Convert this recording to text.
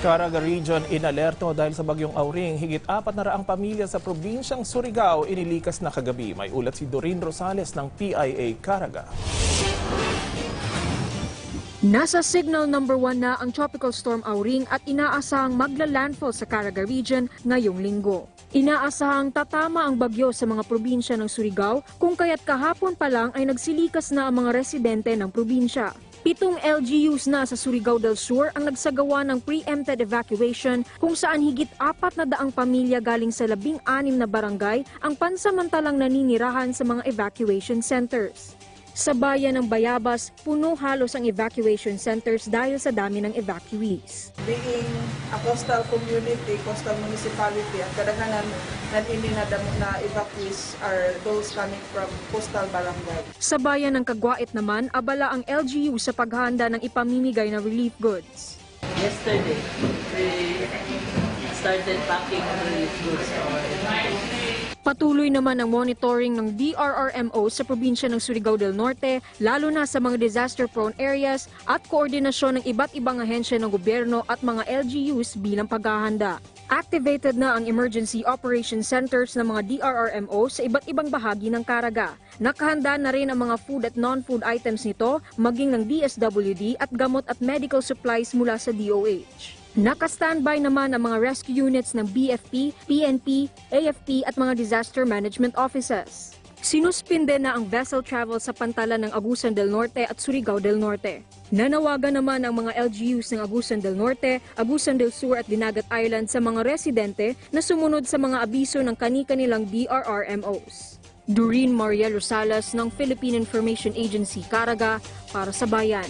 Caraga Region inalerto dahil sa bagyong Auring. Higit 400 pamilya sa probinsyang Surigao inilikas na kagabi. May ulat si Doreen Rosales ng PIA Caraga. Nasa signal number 1 na ang Tropical Storm Auring at inaasahang magla-landfall sa Caraga Region ngayong linggo. Inaasahang tatama ang bagyo sa mga probinsya ng Surigao kung kaya't kahapon pa lang ay nagsilikas na ang mga residente ng probinsya. 7 LGUs na sa Surigao del Sur ang nagsagawa ng preempted evacuation kung saan higit 400 pamilya galing sa 16 na barangay ang pansamantalang naninirahan sa mga evacuation centers. Sa bayan ng Bayabas, puno halos ang evacuation centers dahil sa dami ng evacuees. Being a coastal community, coastal municipality, ang kadaghanan na evacuees are those coming from coastal barangay. Sa bayan ng Kagwait naman, abala ang LGU sa paghahanda ng ipamimigay na relief goods. Yesterday, we started packing relief goods. Patuloy naman ang monitoring ng DRRMO sa probinsya ng Surigao del Norte, lalo na sa mga disaster-prone areas at koordinasyon ng iba't ibang ahensya ng gobyerno at mga LGUs bilang paghahanda. Activated na ang emergency operation centers ng mga DRRMO sa iba't ibang bahagi ng Caraga. Nakahanda na rin ang mga food at non-food items nito, maging ng DSWD at gamot at medical supplies mula sa DOH. Naka-standby naman ang mga rescue units ng BFP, PNP, AFP at mga disaster management offices. Sinuspinde na ang vessel travel sa pantalan ng Agusan del Norte at Surigao del Norte. Nanawagan naman ang mga LGUs ng Agusan del Norte, Agusan del Sur at Dinagat Island sa mga residente na sumunod sa mga abiso ng kani-kanilang DRRMOs. Doreen Mariel Rosales ng Philippine Information Agency Caraga para sa Bayan.